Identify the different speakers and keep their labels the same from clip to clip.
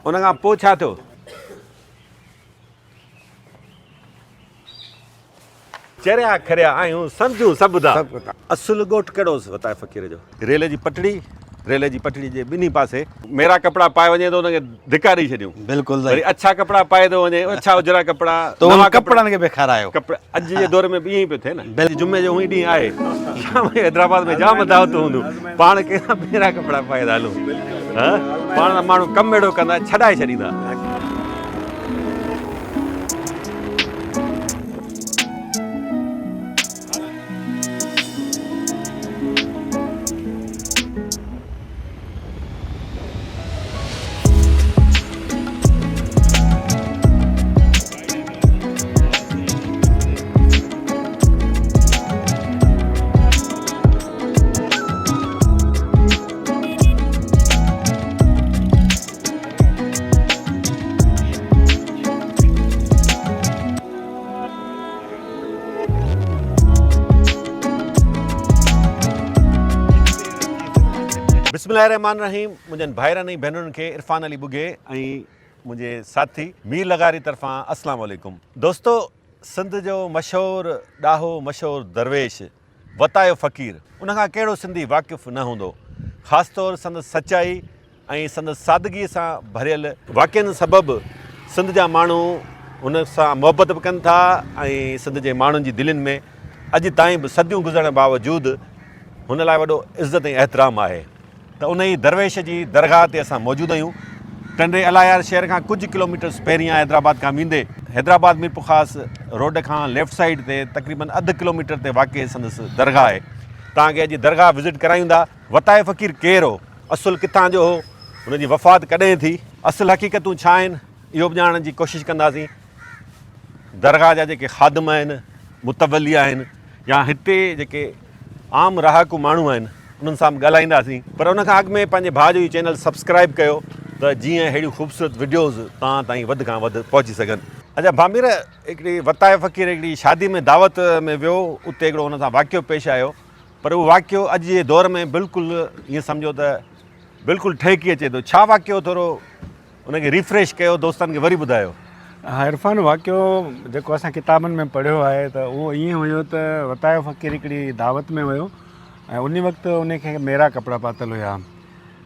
Speaker 1: उन खां पोइ छा थियो? चरिया खरिया आहियूं सम्झूं सभु था। असुल ॻोठ कहिड़ो हुउसि वताये फ़क़ीर जो? रेल जी पटड़ी जे ॿिन्ही पासे मेरा कपिड़ा पाए वञे तो उनखे धिका ॾेई छॾियूं।
Speaker 2: बिल्कुलु
Speaker 1: वरी अच्छा कपिड़ा पाए थो वञे, अच्छा उजरा कपिड़ा,
Speaker 2: तो
Speaker 1: नवां
Speaker 2: कपिड़नि खे बि खारायो।
Speaker 1: कपिड़ा अॼु जे दौर में बि ईअं ई पियो थिए न। जुमे जो उहो ॾींहुं आहे, शाम जो हैदराबाद में जाम दावतूं हूंदियूं, पाण कहिड़ा मेरा कपिड़ा पाए था हलूं। पाण माण्हू कमु अहिड़ो कंदा छॾाए छॾींदा। बिस्मिल्लाहिर्रहमानिर्रहीम। मुंहिंजनि भाइरनि ऐं भेनरुनि खे इरफान अली बुगे ऐं मुंहिंजे साथी मीर लगारी तरफ़ां अस्सलाम वालेकुम। दोस्तो, सिंध जो मशहूरु ॾाहो मशहूरु दरवेश वतायो फ़क़ीर, उनखां कहिड़ो सिंधी वाक़िफ़ु न हूंदो। ख़ासि तौरु संदसि सचाई ऐं संदसि सादगीअ सां भरियल वाक़िअनि सबबु सिंध जा माण्हू हुन सां मुहबत बि कनि था ऐं सिंध जे माण्हुनि जी दिलनि में अॼु ताईं बि सदियूं गुज़रण बावजूदि हुन लाइ वॾो इज़त ऐं एतिराम आहे। त उन ई दरवेश जी दरगाह ते असां मौजूदु आहियूं। टंडे अलायार शहर खां कुझु किलोमीटर्स पहिरियां हैदराबाद खां वेंदे हैदराबाद मीरपुखास रोड खां लेफ़्ट साइड ते तक़रीबन अधु किलोमीटर ते वाक़ई संदसि दरगाह आहे। तव्हांखे अॼु दरगाह विज़िट करायूं था। वताये फ़क़ीर केरु हो, असुलु किथां जो हो, हुनजी वफ़ात कॾहिं थी, असुलु हक़ीक़तूं छा आहिनि, इहो बि ॼाणण जी कोशिशि कंदासीं। दरगाह जा जेके ख़ादिम आहिनि, मुतवली आहिनि, या हिते जेके आम रहाकू माण्हू आहिनि, उन्हनि सां बि ॻाल्हाईंदासीं। पर उनखां अॻु में पंहिंजे भाउ जो इहो चैनल सब्सक्राइब कयो त जीअं अहिड़ियूं ख़ूबसूरत वीडियोज़ तव्हां ताईं वधि खां वधि पहुची सघनि। अच्छा भामीर, हिकिड़ी वताये फ़क़ीर हिकिड़ी शादी में दावत में वियो, उते हिकिड़ो हुन सां वाक़ियो पेश आयो, पर उहो वाक़ियो अॼु जे दौर में बिल्कुलु ईअं सम्झो त बिल्कुलु ठहिकी अचे थो। छा वाक़ियो, थोरो उनखे रिफ्रेश कयो, दोस्तनि खे वरी ॿुधायो।
Speaker 3: हा इरफान, वाक़ियो जेको असां किताबनि में पढ़ियो आहे त उहो ईअं हुयो त वतायो फ़क़ीर हिकिड़ी दावत में वियो ऐं उन वक़्तु उनखे मेरा कपिड़ा पातल हुया।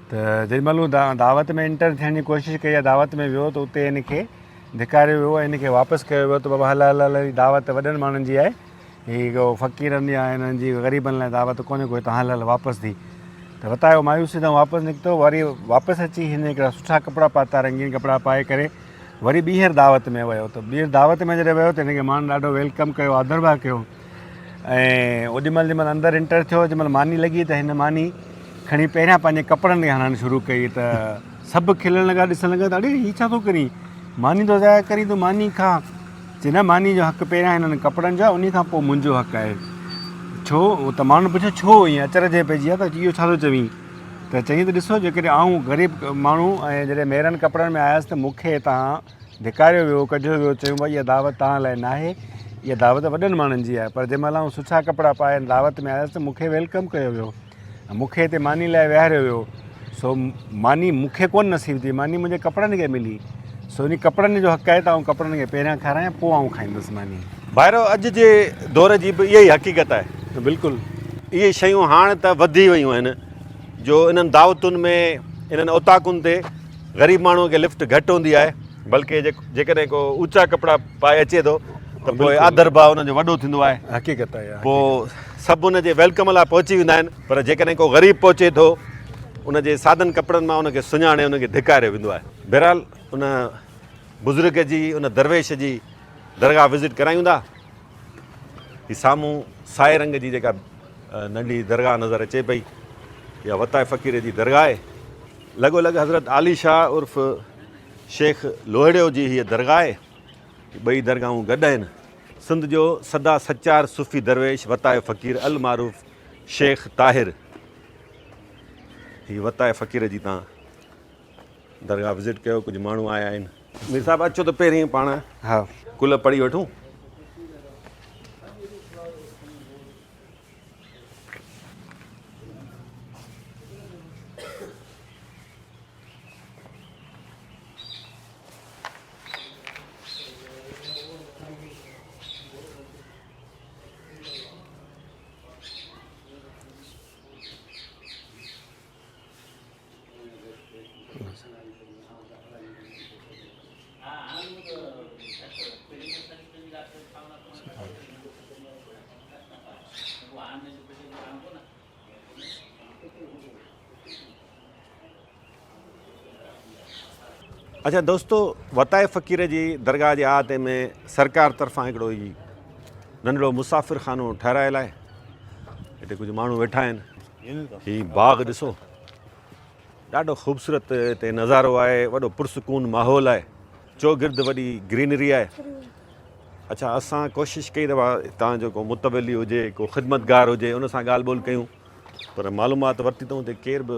Speaker 3: त जेॾीमहिल हू दावत में एंटर थियण जी कोशिशि कई आहे, दावत में वियो त उते इनखे धिकारियो वियो ऐं इनखे वापसि कयो वियो त बाबा हल हल हल, दावत वॾनि माण्हुनि जी आहे, हीअ फ़क़ीरनि या हिननि जी ग़रीबनि लाइ दावत कोन्हे कोई, तव्हां हल हल वापसि थी। त वतायो मायूसी सां वापसि निकितो। वरी वापसि अची हिन हिकिड़ा सुठा कपिड़ा पाता, रंगीन कपिड़ा पाए करे वरी ॿीहर दावत में वियो। त ॿीहर दावत में जॾहिं वियो त हिनखे माण्हुनि ॾाढो वेलकम कयो, आदर भाव कयो। ऐं ओॾीमहिल जंहिंमहिल अंदरि एंटर थियो, जंहिंमहिल मानी लॻी त हिन मानी खणी पहिरियां पंहिंजे कपिड़नि खे हणणु शुरू कई। त सभु खिलण लॻा, ॾिसणु लॻा त अड़े हीअ छा थो करी, मानी थो ज़ाया करी, तूं मानी खा। चई न, मानी जो हक़ु पहिरियां हिननि कपिड़नि जो आहे, उन खां पोइ मुंहिंजो हक़ु आहे। छो? त माण्हू पुछे छो ईअं अचरज पइजी आहे त इहो छा थो चवीं। त चई त ॾिसो, जेकॾहिं आऊं ग़रीब माण्हू ऐं जॾहिं मेरनि कपिड़नि में आयुसि त मूंखे तव्हां धिकारियो वियो, कढियो वियो, चयूं भई इहा दावत तव्हां लाइ न आहे, इहा दावत वॾनि माण्हुनि जी आहे। पर जंहिंमहिल आऊं सुठा कपिड़ा पाए दावत में आयुसि त मूंखे वेलकम कयो वियो, मूंखे हिते मानी लाइ विहारियो वियो। सो मानी मूंखे कोन नसीब थी, मानी मुंहिंजे कपिड़नि खे मिली। सो इन कपिड़नि जो हक़ु आहे त आऊं कपिड़नि खे पहिरियां खारायां, पोइ आऊं खाईंदुसि मानी।
Speaker 1: भाइरो, अॼु जे दौर जी बि इहा ई हक़ीक़त आहे।
Speaker 3: बिल्कुलु
Speaker 1: इहे शयूं हाणे त वधी वियूं आहिनि, जो इन्हनि दावतुनि में, इन्हनि उताकुनि ते ग़रीब माण्हूअ खे लिफ्ट घटि हूंदी आहे, बल्कि जेकॾहिं को ऊचा कपिड़ा पाए अचे थो त पोइ आदर भाव हुनजो वॾो थींदो आहे।
Speaker 3: हक़ीक़त आहे।
Speaker 1: पोइ सभु हुनजे वेलकम लाइ पहुची वेंदा आहिनि। पर जेकॾहिं को ग़रीब पहुचे थो, उनजे सादन कपिड़नि मां उनखे सुञाणे उनखे धिकारियो वेंदो आहे। बहरहाल, उन बुज़ुर्ग जी, उन दरवेश जी दरगाह विज़िट करायूं था। हीअ साम्हूं साए रंग जी जेका नंढी दरगाह नज़र अचे पई, इहा वताये फ़क़ीर जी दरगाह आहे। लॻोलॻि हज़रत आली शाह उर्फ़ शेख लोहड़ियो जी हीअ दरगाह आहे। ॿई दरगाहूं गॾु आहिनि। सिंध जो सदा सचार सूफ़ी दरवेश वताये फ़क़ीर अल मारूफ़ शेख ताहिर, हीअ वताये फ़क़ीर जी तव्हां दरगाह विज़िट कयो। कुझु माण्हू आया आहिनि। मीर साहिबु अचो त पहिरीं पाण
Speaker 3: हा
Speaker 1: कुल पढ़ी वठूं। अच्छा दोस्तों, वताए फ़क़ीर जी दरगाह जे अहाते में सरकार तरफ़ां हिकिड़ो ई नंढड़ो मुसाफ़िर खानो ठाहिरायल आहे। हिते कुझु माण्हू वेठा आहिनि। हीउ बाग़ ॾिसो, ॾाढो ख़ूबसूरत हिते नज़ारो आहे, वॾो पुरसकून माहौल आहे, चौगिर्द वॾी ग्रीनरी आहे। अच्छा, असां कोशिशि कई दफ़ा तव्हां जेको मुतवली हुजे, को ख़िदमतगार हुजे, उन सां ॻाल्हि ॿोल कयूं, पर मालूमात वरिती अथऊं त केर बि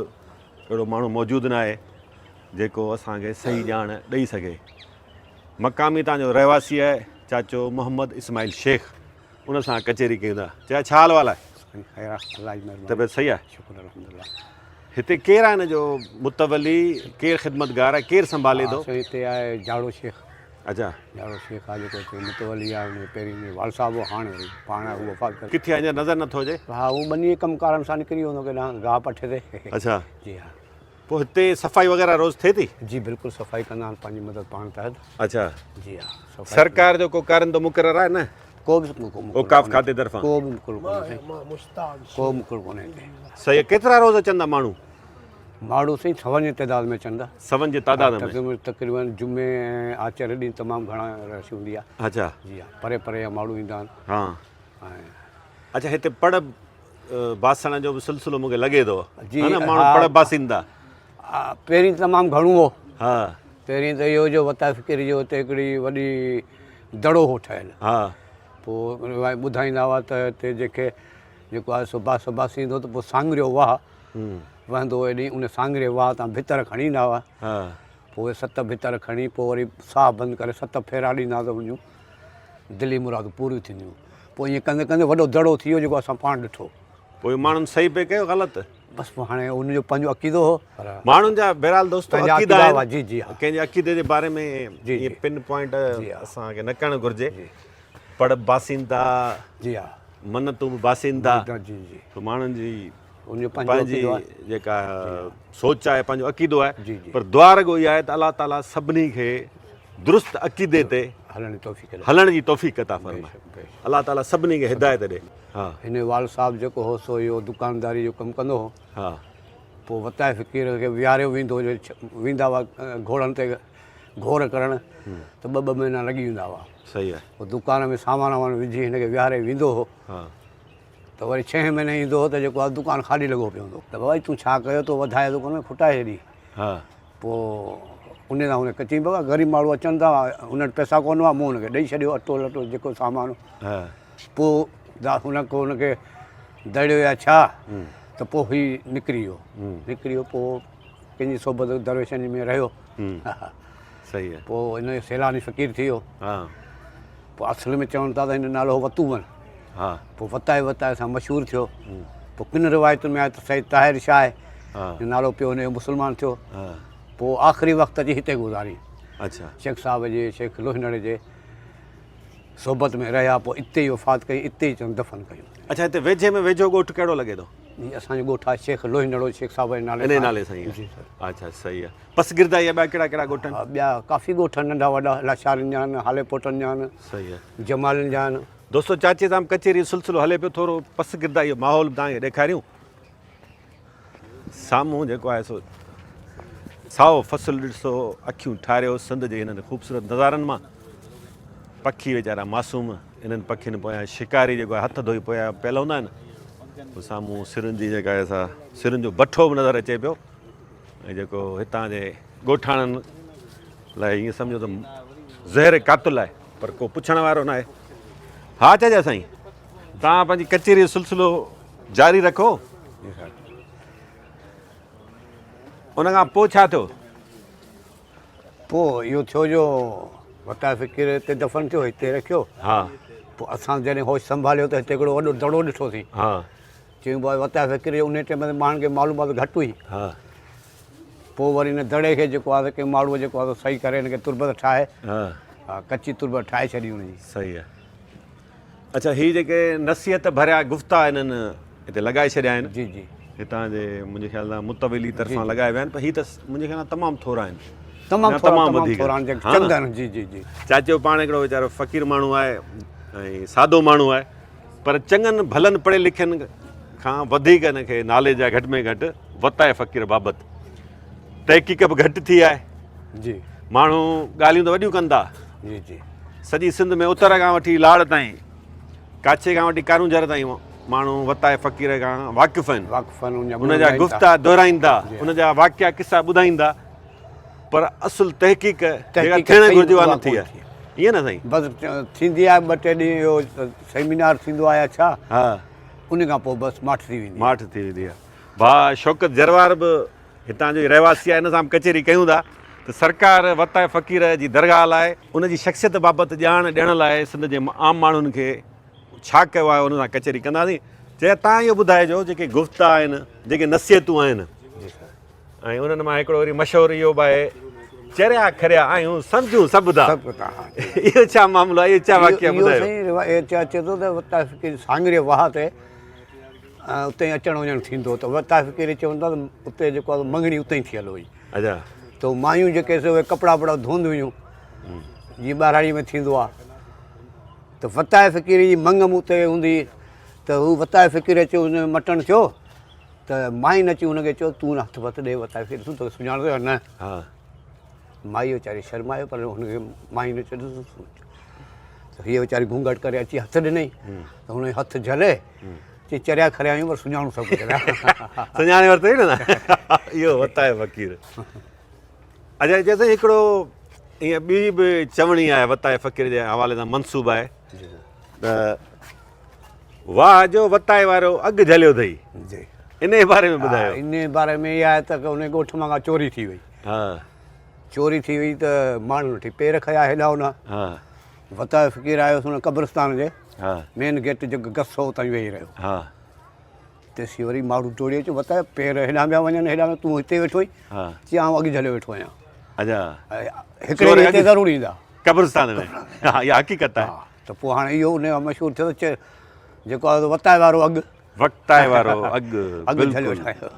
Speaker 1: अहिड़ो माण्हू मौजूदु न आहे जेको असांखे सही ॼाण ॾेई सघे। मक़ामी तव्हांजो रहवासी आहे चाचो मोहम्मद इस्माइल शेख, उन सां कचहरी कयूं था। चया छा हाल वाल आहे? तबियत सही आहे? हिते केरु आहे हिन जो मुतवली, केरु ख़िदमतगार आहे, केरु संभाले थो?
Speaker 2: हिते आहे जाड़ो शेख।
Speaker 1: अच्छा,
Speaker 2: जाड़ो शेख आहे जेको हिते मुतवली आहे। उन पहिरीं वाल साहब हो, हाणे वरी पाण उहो वफ़ात करे।
Speaker 1: किथे आहे, अञा नज़र नथो अचे?
Speaker 2: हा, उहो ॿनी कमकारनि सां निकिरी वेंदो केॾांहुं गाह पठे ते।
Speaker 1: अच्छा,
Speaker 2: जी हा।
Speaker 1: पोइ हिते सफ़ाई वग़ैरह रोज़ थिए थी?
Speaker 2: जी बिल्कुलु, सफ़ाई कंदा आहिनि पंहिंजी मदद पाण तहत।
Speaker 1: अच्छा,
Speaker 2: जी हा। सफ़ाई
Speaker 1: सरकार जो को कारिंदो मुक़ररु आहे न?
Speaker 2: को बि
Speaker 1: औकाफ़ खाते तरफ़ां
Speaker 2: को बि मुकुल कोन्हे, को मुकुल कोन्हे हिते।
Speaker 1: सही आहे। केतिरा रोज़ अचंदा माण्हू?
Speaker 2: माण्हू साईं 100 जी तइदाद में चवंदा।
Speaker 1: 100 जी तादाद में?
Speaker 2: तक़रीबन जुमे ऐं आचर ॾींहुं तमामु घणा रश हूंदी आहे।
Speaker 1: अच्छा,
Speaker 2: जी हा। परे परे जा माण्हू ईंदा आहिनि।
Speaker 1: हा।
Speaker 2: ऐं
Speaker 1: अच्छा, हिते पड़ बासण जो बि सिलसिलो मूंखे लॻे थो,
Speaker 2: जी,
Speaker 1: है न? माण्हू
Speaker 2: हा।
Speaker 1: पड़ बासींदा।
Speaker 2: पहिरीं तमामु घणो हो।
Speaker 1: हा
Speaker 2: पहिरीं त इहो जो वताए फ़क़ीर जो हिते हिकिड़ी वॾी दड़ो हो ठहियलु।
Speaker 1: हा
Speaker 2: पोइ ॿुधाईंदा हुआ त हिते जेको आहे सो बासी ईंदो त पोइ सांगरियो वाह वहंदो एॾी, उन सांगरे वाह तां भितर खणी ईंदा हुआ।
Speaker 1: हा
Speaker 2: पोइ 7 भितर खणी पोइ वरी साह बंदि करे 7 फेरा ॾींदा त उनियूं दिली मुरादूं पूरियूं थींदियूं। पोइ ईअं कंदे कंदे वॾो दड़ो थी वियो जेको असां पाण ॾिठो।
Speaker 1: पोइ माण्हुनि सही पे कयो ग़लति?
Speaker 2: बसि पोइ हाणे उनजो पंहिंजो अक़ीदो हो।
Speaker 1: माण्हुनि जा बहरहाल दोस्तो
Speaker 2: पंहिंजा
Speaker 1: अक़ीदा
Speaker 2: अक़ीदा
Speaker 1: आहिनि।
Speaker 2: हुआ। जी जी हा।
Speaker 1: कंहिंजे अक़ीदे जे बारे में
Speaker 2: जी,
Speaker 1: इहे
Speaker 2: जी।
Speaker 1: पिन पॉइंट
Speaker 2: जी हा।
Speaker 1: असांखे न करणु घुरिजे। पड़ बासींदा,
Speaker 2: जी हा।
Speaker 1: मन्नतूं बि बासींदा,
Speaker 2: जी जी।
Speaker 1: पोइ माण्हुनि जी
Speaker 2: उनजो
Speaker 1: पंहिंजी
Speaker 2: पंहिंजो अक़ीदो आहे।
Speaker 1: जेका सोच आहे, पंहिंजो अक़ीदो आहे।
Speaker 2: जी, जी।
Speaker 1: पर दुआ रुॻो इहा आहे त अलाह ताला सभिनी खे दुरुस्त अक़ीदे ते
Speaker 2: हलण जी तौफ़ीक़ ॾे।
Speaker 1: हलण जी तौफ़ीक़ अता फरमाए।
Speaker 2: बेशक।
Speaker 1: अलाह ताला सभिनी खे हिदायत ॾे। हा
Speaker 2: हिन वाल साहब जेको हो सो इहो दुकानदारी जो कमु कंदो हो।
Speaker 1: हा
Speaker 2: पोइ वताए फ़क़ीर खे विहारियो वेंदो हुयो। वेंदा हुआ घोड़नि ते घोर करणु त 2-2 महीना लॻी वेंदा हुआ।
Speaker 1: सही आहे।
Speaker 2: पोइ दुकान में सामान वामान विझी हिनखे विहारे वेंदो हो
Speaker 1: हा
Speaker 2: त वरी 6 महीने ईंदो हो त जेको आहे दुकानु ख़ाली लॻो पियो हूंदो त भाई तूं छा कयो तो वधाए दुकान में खुटाए छॾी।
Speaker 1: हा
Speaker 2: पोइ उन सां हुनखे चई बाबा ग़रीब माण्हू अचनि था, हुन वटि पैसा कोन हुआ, मूं हुनखे ॾेई छॾियो अटो लटो जेको सामान।
Speaker 1: हा
Speaker 2: पोइ हुनखे दड़ियो या छा त पोइ हीउ निकिरी वियो। पोइ कंहिंजी सोबत दरवेशनि में रहियो।
Speaker 1: सही आहे।
Speaker 2: पोइ हिन जो सैलानी फ़क़ीर थी वियो।
Speaker 1: हा
Speaker 2: पोइ असुल में चवनि था त हिन नालो वतूमल।
Speaker 1: हा
Speaker 2: पोइ वताए सां मशहूरु थियो। पोइ किन रिवायतुनि में आहे त सईद ताहिर शाह आहे
Speaker 1: हा
Speaker 2: नालो पियो, हुनजो मुस्लमान थियो।
Speaker 1: हा
Speaker 2: पोइ आख़िरी वक़्त जी हिते गुज़ारी।
Speaker 1: अच्छा
Speaker 2: शेख साहब जे, शेख लोहिनड़ जे सोबत में रहिया। पोइ इते ई वफ़ात कई, इते ई चवनि दफ़न कयूं।
Speaker 1: अच्छा, हिते वेझे में वेझो ॻोठु कहिड़ो लॻे थो?
Speaker 2: असांजो ॻोठु आहे शेख लोहिनड़ो, शेख साहब जे नाले
Speaker 1: इन नाले सां ई?
Speaker 2: जी सर।
Speaker 1: अच्छा सही आहे। पसगिरदा इहा ॿिया कहिड़ा कहिड़ा ॻोठ आहिनि?
Speaker 2: ॿिया काफ़ी ॻोठ नंढा वॾा, लाशारियुनि जा आहिनि, हाले पोटनि जा आहिनि,
Speaker 1: सही आहे।
Speaker 2: जमालियुनि जा आहिनि।
Speaker 1: दोस्तो चाचे सां कचेरी सिलसिलो हले पियो, थोरो पसगिरदा इहो माहौल तव्हांखे ॾेखारियूं। साम्हूं जेको आहे सो साओ फ़सुलु ॾिसो, अखियूं ठारियो सिंध जे हिननि ख़ूबसूरत नज़ारनि मां। पखी वीचारा मासूम, इन्हनि पखियुनि पोयां शिकारी जेको आहे हथ धोई पोयां पियल हूंदा आहिनि। पोइ साम्हूं सिरुनि जी जेका आहे सा सिरुनि जो भठो बि नज़र अचे पियो। ऐं जेको हितां जे ॻोठाणनि लाइ ईअं सम्झो त ज़हर क़ातुल आहे, पर को पुछण वारो न आहे। हा चाचा साईं, तव्हां पंहिंजी कचेरी जो सिलसिलो जारी रखो। उन खां पोइ छा थियो?
Speaker 2: पोइ इहो थियो जो वताए फ़क़ीर हिते दफ़न थियो, हिते रखियो।
Speaker 1: हा
Speaker 2: पोइ असां जॾहिं होश संभालियो त हिते हिकिड़ो वॾो दड़ो ॾिठोसीं।
Speaker 1: हा
Speaker 2: चयूं भाई वताए फ़क़ीर उन टाइम ते माण्हुनि खे मालूमात घटि हुई।
Speaker 1: हा
Speaker 2: पोइ वरी हिन दड़े खे जेको आहे कंहिं माण्हूअ जेको आहे सही करे हिनखे तुरबत ठाहे,
Speaker 1: हा
Speaker 2: कची तुरबत ठाहे छॾी हुनजी।
Speaker 1: सही आहे। अच्छा, हीअ जेके नसीहत भरिया गुफ़्ता हिननि हिते लॻाए छॾिया आहिनि,
Speaker 2: जी जी।
Speaker 1: हितां जे मुंहिंजे ख़्याल सां मुतविली तरफ़ां लॻाए विया आहिनि, पर हीअ त मुंहिंजे ख़्याल सां तमामु थोरा आहिनि।
Speaker 2: तमामु
Speaker 1: न,
Speaker 2: थोरा
Speaker 1: तमामु
Speaker 2: तमामु
Speaker 1: वधीक।
Speaker 2: थोरा आहिनि जेके
Speaker 1: हा न?
Speaker 2: चङदा आहिनि। जी जी जी
Speaker 1: चाचो पाण हिकिड़ो वीचारो फ़क़ीर माण्हू आहे ऐं सादो माण्हू आहे, पर चङनि भलनि पढ़े लिखियनि खां वधीक हिनखे नॉलेज आहे घटि में घटि वताए फ़क़ीर बाबति। तहक़ीक़ बि घटि थी आहे,
Speaker 2: जी
Speaker 1: माण्हू ॻाल्हियूं त वॾियूं कंदा।
Speaker 2: जी जी
Speaker 1: सॼी सिंध में उतर खां वठी लाड़ ताईं, काछे खां वठी कारूंझर ताईं माण्हू वताए फ़क़ीर खां वाक़िफ़ आहिनि।
Speaker 2: वाक़फ़नि
Speaker 1: उनजा गुफ़्ता दोहिराईंदा, उनजा वाक़िया किसा ॿुधाईंदा, पर असुलु तहक़ीक़ जेका थियणु घुरिजे उहा न थी आहे। ईअं न साईं?
Speaker 2: बसि थींदी आहे 2-3 ॾींहं इहो सेमिनार थींदो आहे छा,
Speaker 1: हा,
Speaker 2: उन खां पोइ बसि माठ थी वेंदी।
Speaker 1: माठ थी वेंदी आहे। भाउ शौकत जरवार बि हितां जो रहवासी आहे, हिन सां कचहरी कयूं था त सरकार वताए फ़क़ीर जी दरगाह लाइ उनजी शख़्सियत बाबति ॼाण ॾियण लाइ सिंध जे आम माण्हुनि खे छा कयो आहे उन सां कचहरी कंदासीं। चए तव्हां इहो ॿुधाइजो जेके गुफ़्ता आहिनि, जेके नसीहतूं आहिनि, ऐं उन्हनि मां हिकिड़ो वरी मशहूरु इहो बि आहे, चरिया खरिया आहियूं सम्झूं सभु था। इहो छा मामलो आहे, इहो छा वाक़िया ॿुधायो?
Speaker 2: चए थो त वताए फ़क़ीर सांगरे वाह ते उते अचणु वञणु थींदो, त वताए फ़क़ीर चवंदा त उते जेको आहे मंगणी उते ई थियल हुई।
Speaker 1: अच्छा।
Speaker 2: त मायूं जेके उहे कपिड़ा वपिड़ा धोईंदियूं हुयूं, जीअं ॿाराड़ी में थींदो आहे, त वताए फ़क़ीर जी मंगम उते हूंदी, त हू वताए फ़क़ीर अचो हुन में मटणु थियो, त माई अची हुनखे चयो तूं न हथु वधि ॾे वताए फ़क़ीर, तूं त सुञाणंदो न।
Speaker 1: हा,
Speaker 2: माई वीचारी शर्मायो, पर हुनखे माई न चयो त हीअ वीचारी घूंघट करे अची हथु ॾिनई, त हुन हथु झले चई चरिया खरिया आहियूं पर सुञाणूं सभु कुझु।
Speaker 1: सुञाणे वरितई न इहो वताए फ़क़ीर। अच्छा, चए साईं हिकिड़ो ईअं ॿी बि चवणी आहे वताए फ़क़ीर जे हवाले सां मनसूब आहे त वाह जो वताए वारो अघु झलियो अथई,
Speaker 2: जी
Speaker 1: इन जे बारे में ॿुधायो।
Speaker 2: इन बारे में इहा आहे त हुन ॻोठ मां का चोरी थी वई।
Speaker 1: हा
Speaker 2: चोरी थी वई त माण्हुनि वठी पेर खया हेॾा होॾा।
Speaker 1: हा
Speaker 2: वताए फ़क़ीर आयो हुन क़ब्रिस्तान जे
Speaker 1: हा
Speaker 2: मेन गेट जेको गसो उतां वेही रहियो।
Speaker 1: हा
Speaker 2: तेसी वरी माण्हू टोड़ी अचो वताए पेर हेॾां पिया वञनि, हेॾां तूं हिते वेठो ई,
Speaker 1: हा।
Speaker 2: चई आउं अॻु झलियो वेठो आहियां।
Speaker 1: अच्छा,
Speaker 2: हिकिड़े ॾींहं हिते ज़रूरु ईंदा
Speaker 1: क़ब्रिस्तान में। हा, इहा हक़ीक़त आहे।
Speaker 2: त पोइ हाणे इहो उन जो मशहूरु थियो त जेको आहे वताए वारो अघु,
Speaker 1: वताए वारो अघु
Speaker 2: अघु झलियो
Speaker 1: बिल्कुलु।
Speaker 2: ठाहियो।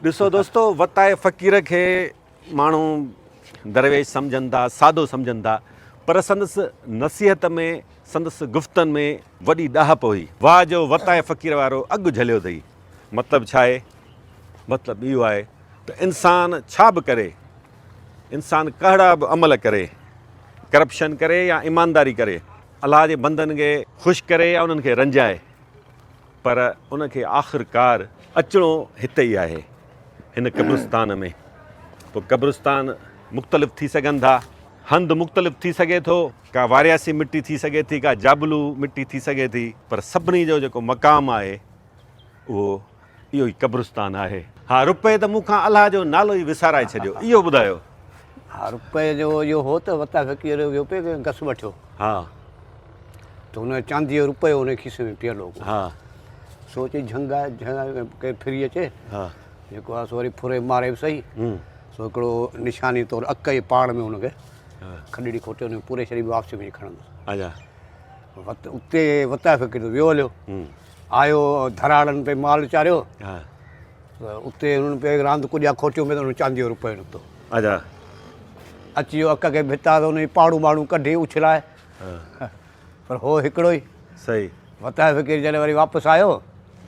Speaker 1: ॾिसो दोस्तो, वताए फ़क़ीर खे माण्हू दरवेश सम्झनि था, सादो सम्झनि था, पर संदसि नसीहत में, संदसि गुफ़्तनि में वॾी ॾाहप हुई। वाह जो वताए फ़क़ीर वारो अघु झलियो अथई। मतिलबु छा आहे? मतिलबु इहो आहे त इंसानु छा बि करे, इंसानु कहिड़ा बि अमल करे, करप्शन करे या ईमानदारी करे, अलाह जे बंदनि खे ख़ुशि करे या उन्हनि खे रंजाए, पर उनखे आख़िरकार अचिणो हिते ई आहे, हिन क़ब्रिस्तान में। पोइ क़ब्रिस्तान मुख़्तलिफ़ थी सघनि था, हंधि मुख़्तलिफ़ थी सघे थो, का वारियासी मिटी थी सघे थी, का जाबलू मिटी थी सघे थी, पर सभिनी जो जेको मक़ाम आहे उहो इहो ई क़ब्रिस्तान आहे। हा, रुपए त मूंखां अलाह जो नालो ई विसाराए छॾियो, इहो ॿुधायो।
Speaker 2: हा, रुपए जो इहो हो त वताए फ़क़ीर वियो पियो घस वठियो,
Speaker 1: हा
Speaker 2: त हुन चांदीअ जो रुपयो हुन खीसे में पियल हो।
Speaker 1: हा
Speaker 2: सोचे झंगा केरु फिरी अचे,
Speaker 1: हा
Speaker 2: जेको आहे सो वरी फुरे मारे बि सही, सो हिकिड़ो निशानी तौरु अक जे पाड़ में हुनखे खॾड़ी खोटे हुन पूरे शरीर वापसी में खणंदुसि।
Speaker 1: अच्छा।
Speaker 2: उते वताए फ़क़ीर वियो हलियो, आयो धराड़नि पे माल चाढ़ियो,
Speaker 1: हा
Speaker 2: त उते हुननि पे रांदि कुॾिया खोटियूं में त हुन चांदीअ जो रुपयो निकितो।
Speaker 1: अच्छा।
Speaker 2: अची वियो अक खे भिता त हुन जी पाड़ू वाड़ू कढी उछलाए, पर हो हिकिड़ो ई।
Speaker 1: सही।
Speaker 2: वताए फ़क़ीर जॾहिं वरी वापसि आयो,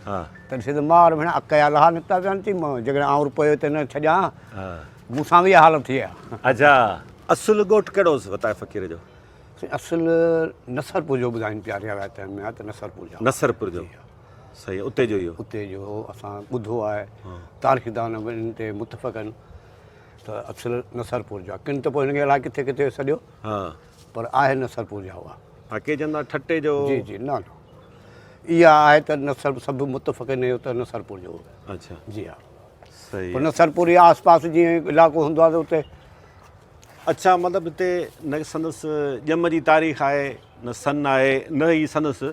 Speaker 1: हा
Speaker 2: त सिधो मार भेण अक जा लहा निकिता पिया आहिनि, चई जेकॾहिं आउं रुपयो हिते न छॾियां मूंसां बि इहा हालत थी आहे।
Speaker 1: अच्छा, असुलु ॻोठु कहिड़ो हुओसि वताए फ़क़ीर जो?
Speaker 2: असुलु नसरपुर जो ॿुधाइनि पिया रिवायतनि में आहे त नसरपुर जो।
Speaker 1: नसरपुर जो, सही, उते जो इहो।
Speaker 2: उते जो असां ॿुधो आहे, तारीख़दान ॿिन्हिनि ते मुतफ़क़ आहिनि त असुलु नसरपुर जो आहे। किन त पोइ हिनखे अलाए किथे किथे सॼो,
Speaker 1: हा,
Speaker 2: पर आहे नसरपुर जा हुआ।
Speaker 1: हा, के चवंदा ठटे जो।
Speaker 2: जी जी, न इहा आहे त नसर सभु मुतफ़क़ आहिनि त नसरपुर जो।
Speaker 1: अच्छा,
Speaker 2: जी हा,
Speaker 1: सही।
Speaker 2: पर नसरपुर जे आस पास जीअं इलाइक़ो हूंदो आहे त उते।
Speaker 1: अच्छा, मतिलबु हिते न संदसि ॼम जी तारीख़ आहे, न सन आहे, न ई संदसि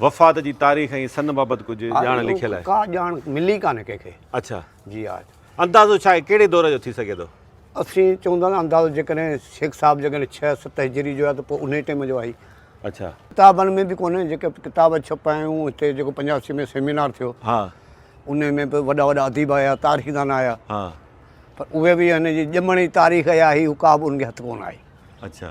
Speaker 1: वफ़ात जी तारीख़ ऐं सन बाबति कुझु ॼाण लिखियलु आहे?
Speaker 2: का ॼाण मिली कान्हे कंहिंखे।
Speaker 1: अच्छा।
Speaker 2: जी हा,
Speaker 1: अंदाज़ो छा आहे, कहिड़े दौर जो थी सघे थो?
Speaker 2: असीं चवंदा न अंदाज़ो जेकॾहिं शेख साहिबु जेकॾहिं 6-7 हिजरी जो आहे त पोइ उन टाइम जो आई।
Speaker 1: अच्छा।
Speaker 2: किताबनि में बि कोन्हे, जेके किताब छपायूं हिते जेको 85 में सेमिनार थियो,
Speaker 1: हा,
Speaker 2: उन में बि वॾा वॾा अदीब आया, तारीख़दान आया,
Speaker 1: हा
Speaker 2: पर उहे बि हिन जी ॼमण जी तारीख़ या ही का बि उनखे हथु कोन आई।
Speaker 1: अच्छा,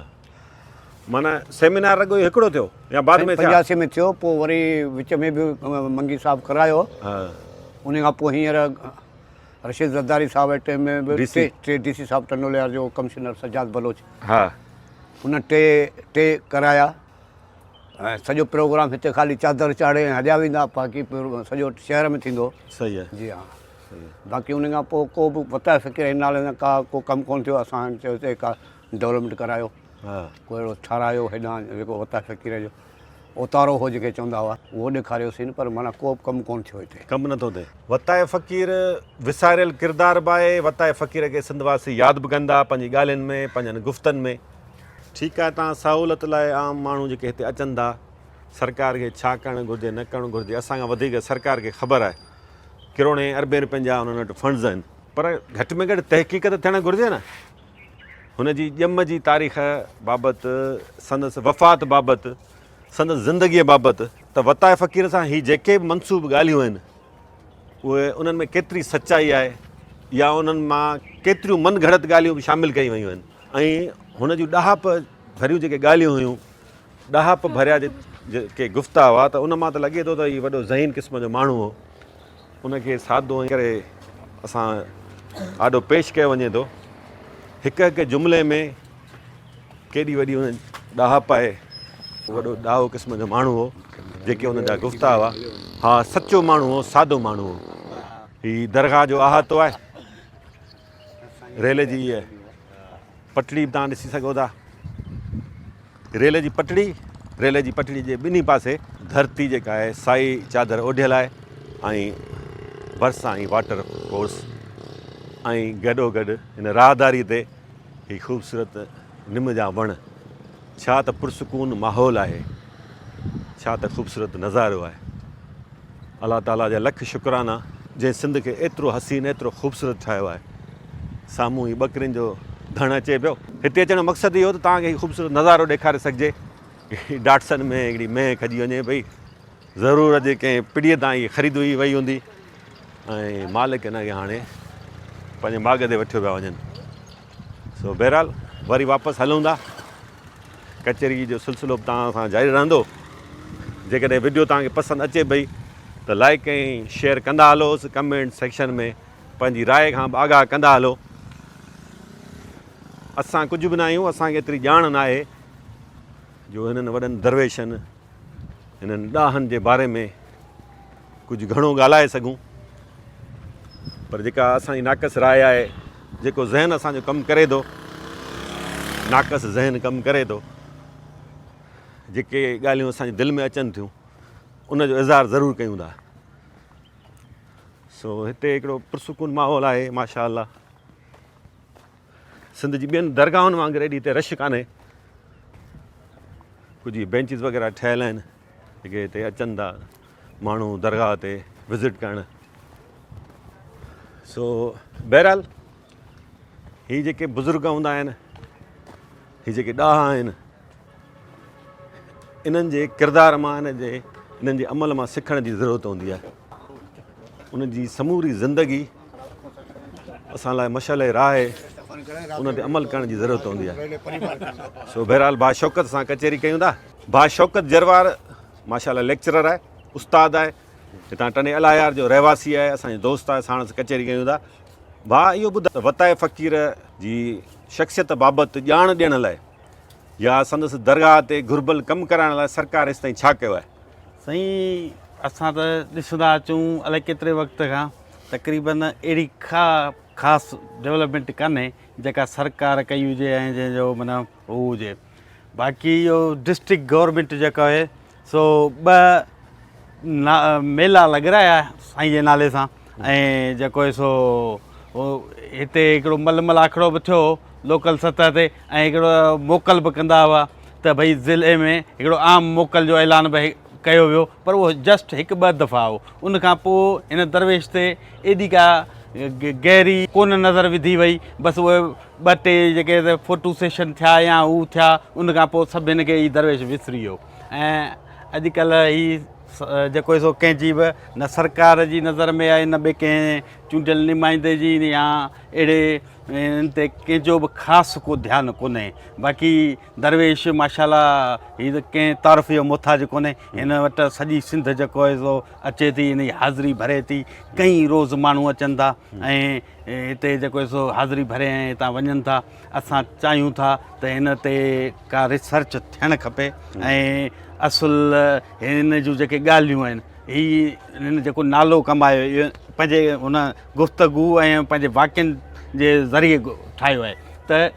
Speaker 1: माना सेमिनार रुॻो हिकिड़ो थियो या बाद में थिया?
Speaker 2: 85 में थियो, पोइ वरी विच में बि मंगी साहब करायो।
Speaker 1: हा
Speaker 2: उन खां पोइ हींअर रशीद ज़रदारी साहब जे टाइम में बि
Speaker 1: DC
Speaker 2: टे DC साहब टनोलिया जो कमिश्नर सजाद बलोच,
Speaker 1: हा
Speaker 2: हुन टे कराया ऐं सॼो प्रोग्राम हिते ख़ाली चादर चाढ़े हलिया वेंदा, बाक़ी सॼो शहर में थींदो।
Speaker 1: सही आहे।
Speaker 2: जी हा, बाक़ी उन खां पोइ को बि वताए फ़िकिर हिन नाले सां का को कमु कोन्ह थियो। असां चयो हिते का डेवलपमेंट करायो,
Speaker 1: हा
Speaker 2: को अहिड़ो ठारायो हेॾां जेको वताए फ़िकिर जो उतारो हो जेके चवंदा हुआ उहो ॾेखारियोसीं, पर माना को बि कमु कोन्ह थियो हिते।
Speaker 1: कमु नथो थिए। वताए फ़क़ीर विसारियल किरदार बि आहे। वताए फ़क़ीर खे सिंधवासी यादि बि कंदा पंहिंजी ॻाल्हियुनि में, पंहिंजनि गुफ़्तनि में। ठीकु आहे, तव्हां सहूलियत लाइ आम माण्हू जेके हिते अचनि था, सरकार खे छा करणु घुरिजे न करणु घुरिजे, असांखां वधीक सरकार खे ख़बर आहे। किरोड़े अरबे रुपयनि जा उन्हनि वटि फंड्स आहिनि, पर घटि में घटि तहक़ीक़ त थियणु घुरिजे न हुनजी ॼम जी तारीख़ बाबति, संदसि वफ़ात बाबति, संदसि ज़िंदगीअ बाबति। त वताए फ़क़ीर सां ही जेके बि मनसूब ॻाल्हियूं आहिनि उहे उन्हनि में केतिरी सचाई आहे या उन्हनि मां केतिरियूं मन घड़त ॻाल्हियूं बि शामिलु कयूं वयूं आहिनि। ऐं हुन जूं ॾहाप भरियूं जेके ॻाल्हियूं हुयूं, ॾहाप भरिया जेके गुफ़्ता हुआ, त उन मां त लॻे थो त हीउ वॾो ज़हीन क़िस्म जो माण्हू हो। उनखे सादो करे असां ॾाढो पेश कयो वञे थो। हिकु हिकु जुमिले में केॾी वॾी हुन ॾहाप आहे। वॾो ॾाहो क़िस्म जो माण्हू हो, जेके हुन जा गुफ़्ता हुआ। हा, सचो माण्हू हो, सादो माण्हू हो। हीउ दरगाह जो अहातो आहे। रेल जी इहा पटड़ी बि तव्हां ॾिसी सघो था। रेल जी पटड़ी जे ॿिन्ही पासे धरती जेका आहे साई चादर ओढियल आहे ऐं भरिसां ई वाटर कोर्स ऐं गॾोगॾु हिन राहदारी ते हीउ ख़ूबसूरत निम जा वण। छा त पुरसकून माहौल आहे, छा त ख़ूबसूरत नज़ारो आहे। अलाह ताला जा लख शुक्राना जंहिं सिंध खे एतिरो हसीन एतिरो ख़ूबसूरत ठाहियो आहे। साम्हूं ई ॿकरियुनि जो धण अचे पियो। हिते अचण जो मक़सदु इहो त तव्हांखे हीउ ख़ूबसूरत नज़ारो ॾेखारे सघिजे। डाटसन में हिकिड़ी मेंह खजी वञे भई, ज़रूरु अॼु कंहिं पिड़ीअ तां इहा ख़रीद हुई वई हूंदी ऐं मालिक हिनखे हाणे पंहिंजे बाग़ ते वठियो पिया वञनि। सो बहरहाल वरी वापसि हलूं था। कचहरी जो सिलसिलो बि तव्हां सां जारी रहंदो। जेकॾहिं वीडियो तव्हांखे पसंदि अचे पई त लाइक ऐं शेयर कंदा हलोसि। कमेंट सेक्शन में पंहिंजी राय खां बि आगाह कंदा हलो। असां कुझु बि न आहियूं, असांखे एतिरी ॼाण न आहे जो हिननि वॾनि दरवेशनि हिननि ॾाहनि जे बारे में कुझु घणो ॻाल्हाए सघूं। पर जेका असांजी नाक़स राय आहे, जेको ज़हन असांजो कमु करे थो, नाक़स ज़हन कमु करे थो, जेके ॻाल्हियूं असांजे दिलि में अचनि थियूं उनजो इज़हार ज़रूरु कयूं था। सो हिते हिकिड़ो पुरसकून माहौल आहे माशा अल्लाह। सिंध जी ॿियनि दरगाहुनि वांगुरु एॾी हिते रश कान्हे। कुझु बेंचिस वग़ैरह ठहियल आहिनि जेके हिते अचनि था माण्हू दरगाह ते विज़िट करणु। सो बहरहाल हीअ जेके बुज़ुर्ग हूंदा आहिनि, हीअ जेके ॾाह आहिनि, इन्हनि जे किरदार मां इन्हनि जे अमल मां सिखण जी ज़रूरत हूंदी आहे। उन जी समूरी ज़िंदगी असां लाइ मशाल राह आहे, उन ते अमल करण जी ज़रूरत हूंदी आहे। सो बहरहाल बाशौक़त सां कचहरी कयूं था। बाशौक़त जरवार माशाल्लाह लेक्चरर आहे, उस्ताद आहे, हितां टने अलायार जो रहवासी आहे, असांजो दोस्त आहे। साण कचहरी कयूं था। भाउ इहो ॿुधायो, वताए फ़क़ीर जी शख़्सियत बाबति ॼाण ॾियण लाइ या संदसि दरगाह ते घुर्बल कमु कराइण लाइ सरकार हेसि ताईं छा कयो आहे?
Speaker 4: साईं, असां त ॾिसंदा अचूं अलाए केतिरे वक़्त खां, तक़रीबन अहिड़ी ख़ासि डेवलपमेंट कान्हे जेका सरकार कई हुजे ऐं जंहिंजो माना हू हुजे। बाक़ी इहो डिस्ट्रिक्ट गवर्नमेंट जेको आहे सो ॿ मेला लॻराया साईं जे नाले सां। ऐं जेको आहे सो हिते हिकिड़ो मलमल आखड़ो बि थियो लोकल सतह ते, ऐं हिकिड़ो मोकल बि कंदा हुआ त भई ज़िले में हिकिड़ो आम मोकल जो ऐलान बि कयो वियो, पर उहो जस्ट हिकु ॿ दफ़ा हो। उनखां पोइ हिन दरवेश ते एॾी का गहरी कोन नज़र विधी वई। बसि उहे ॿ टे जेके फ़ोटो सेशन थिया या हू थिया, उनखां पोइ सभु हिन खे ई दरवेश विसरी वियो। ऐं अॼुकल्ह ही जेको सो कंहिंजी बि न सरकार जी नज़र में आहे न ॿिए कंहिं चूंडियल नुमाइंदे जी या अहिड़े इन ते कंहिंजो बि ख़ासि को ध्यानु कोन्हे। बाक़ी दरवेश माशाल्लाह हीअ त कंहिं तारीफ़ जो मुहताज कोन्हे। हिन वटि सॼी सिंध जेको आहे सो अचे थी, हिन जी हाज़िरी भरे थी। कई रोज़ माण्हू अचनि था ऐं हिते जेको आहे सो हाज़िरी भरे ऐं हितां वञनि था। असां चाहियूं था त हिन ते का रिसर्च थियणु खपे ऐं असुल हिन जूं जेके ॻाल्हियूं आहिनि ही हिन जेको नालो कमायो इहो पंहिंजे हुन गुफ़्तगू ऐं पंहिंजे वाक्यनि जे ज़रिए ठाहियो आहे त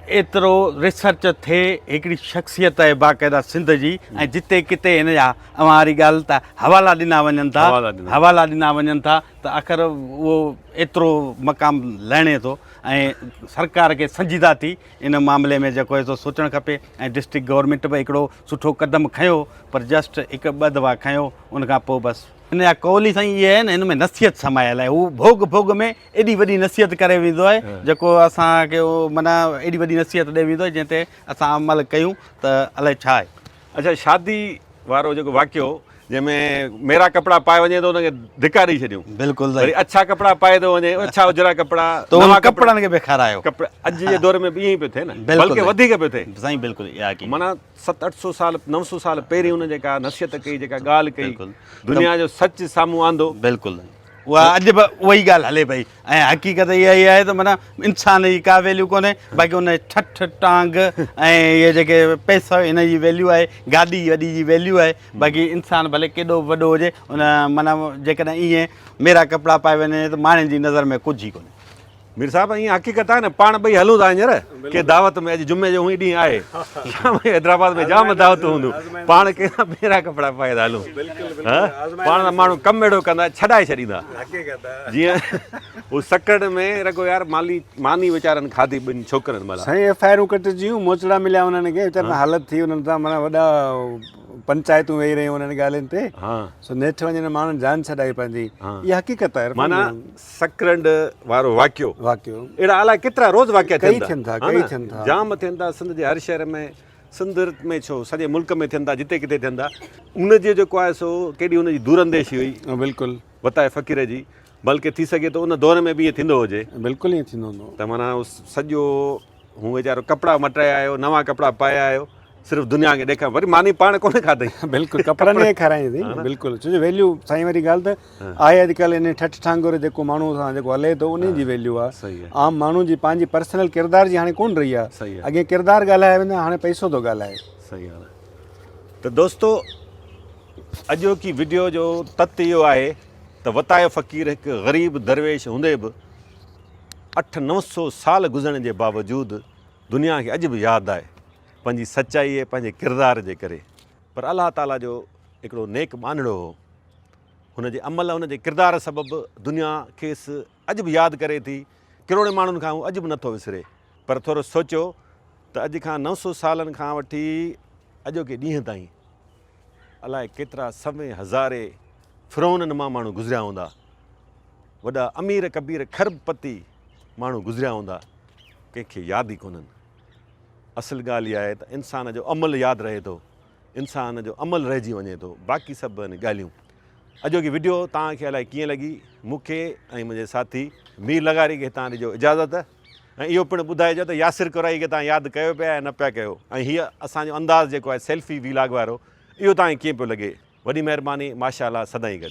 Speaker 4: एतिरो रिसर्च थिए। हिकिड़ी शख़्सियत आहे बाक़ाइदा सिंध जी ऐं जिते किथे हिन जा अवारी ॻाल्हि त हवाला ॾिना वञनि था, हवाला ॾिना वञनि था त आख़िर उहो एतिरो मक़ाम लहिणे थो ऐं सरकार खे संजीदा थी इन मामले में जेको आहे सो सोचणु खपे ऐं डिस्ट्रिक्ट गवर्नमेंट बि हिकिड़ो सुठो क़दम खयो, पर जस्ट हिकु ॿ दफ़ा खयो, उनखां पोइ बसि हिन जा कौली साईं इहे आहिनि, हिन में नसीहत समायल आहे। हू भोग भोग में एॾी वॾी नसीहत करे वेंदो आहे जेको असांखे उहो माना एॾी वॾी नसीहत ॾेई वेंदो आहे जंहिं ते असां अमल कयूं त अलाए छा आहे।
Speaker 1: अच्छा, शादी वारो जेको वाक़ियो जंहिंमें मेरा कपिड़ा पाए वञे थो हुनखे धिका ॾेई छॾियूं।
Speaker 4: बिल्कुलु
Speaker 1: वरी अच्छा कपिड़ा पाए थो वञे, अच्छा उजरा कपिड़ा,
Speaker 4: त उन कपिड़नि खे बि खारायो।
Speaker 1: कपिड़ा अॼु जे दौर में बि ईअं ई पियो थिए न,
Speaker 4: बिल्कुलु
Speaker 1: बल्कि वधीक पियो थिए
Speaker 4: साईं। बिल्कुलु इहा की
Speaker 1: माना 700-800 साल 900 साल पहिरीं हुन जेका नसीहत कई, जेका ॻाल्हि कई, दुनिया जो सच साम्हूं आंदो।
Speaker 4: बिल्कुलु उहा अॼु बि उहा ई ॻाल्हि हले पई ऐं हक़ीक़त इहा ई आहे त माना इंसान जी का वैल्यू कोन्हे, बाक़ी हुन ठठ टांग ऐं इहे जेके पैसा हिन जी वैल्यू आहे, गाॾी वॾी जी वैल्यू आहे। बाक़ी इंसानु भले केॾो वॾो हुजे, हुन माना जेकॾहिं ईअं मेरा कपिड़ा पाए वञे त माण्हुनि जी नज़र में कुझु ई कोन्हे।
Speaker 1: मीर साहब ईअं हक़ीक़त आहे न, पाण ॿई हलूं था हींअर के दावत में, अॼु जुमे जो हूअं ॾींहुं आहे, शाम जो हैदराबाद में जाम दावतूं हूंदियूं, पाण कंहिंसां मेरा कपिड़ा पाए था हलूं। पाण माण्हू कमु अहिड़ो कंदा छॾाए छॾींदा, जीअं हू सकड़ में रगो यार मानी वीचारनि खाधी ॿिनि छोकिरनि महिल
Speaker 3: साईं एफ.आई.आर कटिजियूं, मोचड़ा मिलिया उन्हनि खे, वीचारनि हालत थी उन्हनि सां, माना वॾा पंचायतूं वेही रहियूं उन्हनि ॻाल्हियुनि ते। सो नेठि वञे माण्हुनि जान छॾाई पंहिंजी, इहा हक़ीक़त आहे।
Speaker 1: माना सकरंड वारो वाक़ियो अहिड़ा अलाए केतिरा रोज़ वाक़िया
Speaker 3: कई थियनि था,
Speaker 1: जाम थियनि था। सिंध जे हर शहर में, सिंध में छो सॼे मुल्क में थियनि था, जिते किथे थियनि था। उनजे जेको आहे सो केॾी हुनजी दूरंदेशी हुई,
Speaker 3: बिल्कुलु
Speaker 1: वताए फ़क़ीर जी, बल्कि थी सघे थो उन दौर में बि ईअं थींदो हुजे।
Speaker 3: बिल्कुलु ईअं थींदो हूंदो
Speaker 1: त माना सॼो हू वीचारो कपिड़ा मटाए आयो, नवां कपिड़ा पाए आयो, सिर्फ़ु दुनिया खे ॾेखार, वरी मानी पाण कोन्हे खाधई।
Speaker 3: बिल्कुलु कपिड़नि खे खाराई थी, बिल्कुलु छो जो वैल्यू साईं वारी ॻाल्हि त आहे। अॼुकल्ह इन ठठ ठांगुर जेको माण्हू सां जेको हले थो उन जी वैल्यू आहे। आम माण्हू जी पंहिंजी पर्सनल किरदार जी हाणे कोन रही आहे। अॻे किरदार ॻाल्हाए वेंदा, हाणे पैसो थो ॻाल्हाए।
Speaker 1: सही ॻाल्हि आहे। त दोस्तो, अॼोकी वीडियो जो तत इहो आहे त वतायो फ़क़ीर हिकु ग़रीब दरवेश हूंदे बि 800-900 साल गुज़रण जे बावजूदि दुनिया खे अॼु बि यादि आहे पंहिंजी सचाईअ, पंहिंजे किरदार जे करे। पर अलाह ताला जो हिकिड़ो नेक मानड़ो हो, हुनजे अमल, हुनजे किरदार सबबु दुनिया खेसि अॼु बि यादि करे थी। किरोड़े माण्हुनि खां हू अॼु बि नथो विसरे। पर थोरो सोचियो त अॼु खां 900 सालनि खां वठी अॼोके ॾींहं ताईं अलाए केतिरा समय हज़ारे फिरौननि मां माण्हू गुज़रिया हूंदा, वॾा अमीर कबीर खरबपति माण्हू गुज़रिया हूंदा, कंहिंखे यादि ई कोन्हनि। असुल ॻाल्हि इहा आहे त इंसान जो अमल यादि रहे थो, इंसान जो अमल रहिजी वञे थो, बाक़ी सभु आहिनि ॻाल्हियूं। अॼोकी वीडियो तव्हांखे अलाए कीअं लॻी, मूंखे ऐं मुंहिंजे साथी मीर लगारी खे तव्हां ॾिजो इजाज़त। ऐं इहो पिणु ॿुधाइजो त यासिर कुराई खे तव्हां यादि कयो पिया या न पिया कयो, ऐं हीअ असांजो अंदाज़ जेको आहे सेल्फी वीलाग वारो, इहो तव्हांखे कीअं पियो लॻे। वॾी महिरबानी, माशाअल्लाह, सदाईं गॾु।